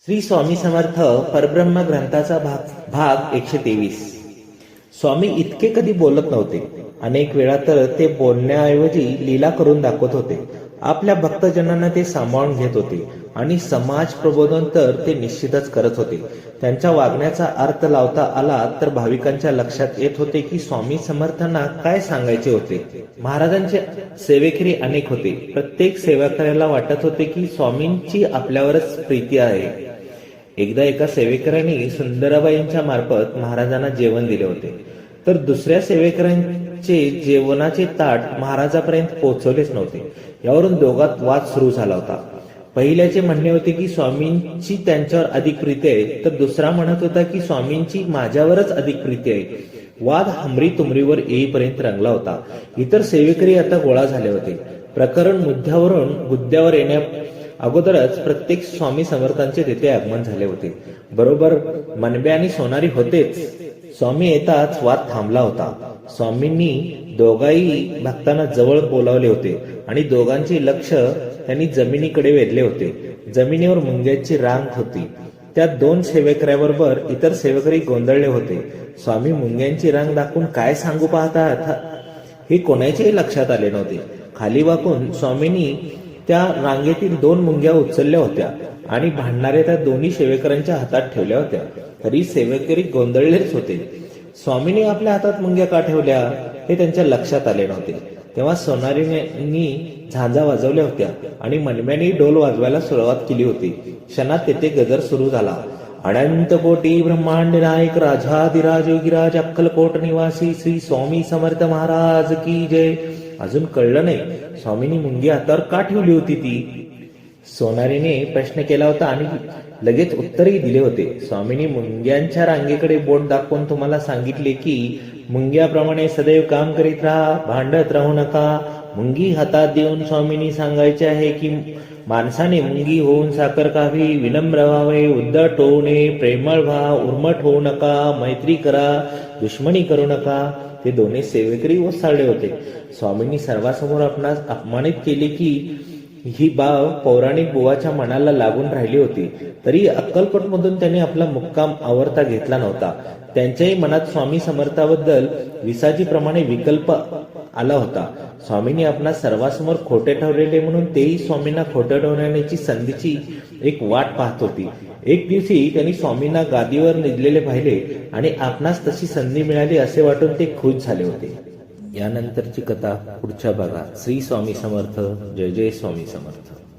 श्री स्वामी समर्थ परब्रह्म ग्रंथाचा भाग 123। स्वामी इतके कधी बोलत नव्हते। अनेक वेळा तर ते बोलण्याऐवजी लीला करून दाखवत होते। आपल्या भक्तजनांना ते सांभाळून घेत होते आणि समाज प्रबोधन तर ते निश्चितच करत होते। त्यांच्या वागण्याचा अर्थ लावता आला तर भाविकांच्या लक्षात येत होते की स्वामी समर्थांना काय सांगायचे होते। महाराजांचे सेवेकरी अनेक होते। प्रत्येक सेवेकऱ्याला वाटत होते की स्वामींची आपल्यावरच प्रीती आहे। एकदा एका सेवेकऱ्याने सुंदराबाईंच्या मार्फत महाराजांना जेवण दिले होते, तर दुसऱ्या सेवेकऱ्यांचे जेवणाचे ताट महाराजापर्यंत पोहोचवलेच नव्हते। यावरून दोघात वाद सुरू झाला होता। पहिल्याचे म्हणणे होते की स्वामींची त्यांच्यावर अधिक प्रीती आहे, तर दुसरा म्हणत होता की स्वामींची माझ्यावरच अधिक प्रीती आहे। वाद हमरी तुमरीवर येईपर्यंत रंगला होता। इतर सेवेकरी आता गोळा झाले होते। प्रकरण मुद्द्यावरून गुद्द्यावर येण्या अगोदरच प्रत्येक स्वामी समर्थांचे तेथे आगमन झाले होते। बरोबर मनबे आणि सोनारी होतेच। स्वामी येताच वाद थांबला होता। स्वामींनी दोघाही भक्तांना जवळ बोलावले होते आणि दोघांचे लक्ष त्यांनी जमिनीकडे वेधले होते। जमिनीवर मुंग्यांची रांग होती। त्या दोन सेवेकऱ्याबरोबर इतर सेवेकरी गोंधळले होते। स्वामी मुंग्यांची रांग दाखवून काय सांगू पाहतात हे कोणाच्याही लक्षात आले नव्हते। खाली वाकून स्वामींनी त्या रांगेतील दोन मुंग्या उचलल्या होत्या आणि भांडणाऱ्या त्या दोन्ही सेवेकरांच्या हातात ठेवल्या होत्या। तरी सेवेकरी गोंधळलेच होते। स्वामींनी आपल्या हातात मुंग्या का ठेवल्या हे त्यांच्या लक्षात आले नव्हते। तेव्हा सोनारीने झांजा वाजवल्या होत्या आणि मनम्याने डोल वाजवायला सुरुवात केली होती। क्षणात तेथे गजर सुरू झाला। अनंत कोटी ब्रह्मांड नायक राजाधिराज योगीराज अक्कलकोट निवासी श्री स्वामी समर्थ महाराज की जय। अजून कळलं नाही स्वामींनी मुंगी हातावर का ठेवली होती ती। सोनारीने प्रश्न केला होता आणि लगेच उत्तरही दिले होते। स्वामींनी मुंग्यांच्या रांगेकडे बोट दाखवून तुम्हाला सांगितले की मुंग्याप्रमाणे सदैव काम करीत राहा, भांडत राहू नका। मुंगी हातात देऊन स्वामींनी सांगायचे आहे की माणसाने मुंगी होऊन साखर खावी, विनम्र व्हावे, उद्धट होऊ नये, प्रेमळ व्हा, उर्मट होऊ नका, मैत्री करा, दुश्मनी करू नका। ते दोन्ही सेवेकरी ओसाळले होते। स्वामींनी सर्वांसमोर आपणास अपमानित केले की ही बाब पौराणिक बुवाच्या मनाला लागून राहिली होती। तरी अक्कलकोट मधून त्यांनी आपला मुक्काम आवरता घेतला नव्हता। त्यांच्याही मनात स्वामी समर्थाबद्दल विसाजीप्रमाणे विकल्प आला होता। स्वामींनी आपणा सर्वांसमोर खोटे ठरलेले म्हणून तेही स्वामींना खोटे ठरवण्याची संधीची एक वाट पाहत होती। एक दिवशी त्यांनी स्वामींना गादीवर निजलेले पाहिले आणि आपणास तशी संधी मिळाली असे वाटून ते खुश झाले होते। यानंतरची कथा पुढच्या भागात। श्री स्वामी समर्थ। जय जय स्वामी समर्थ।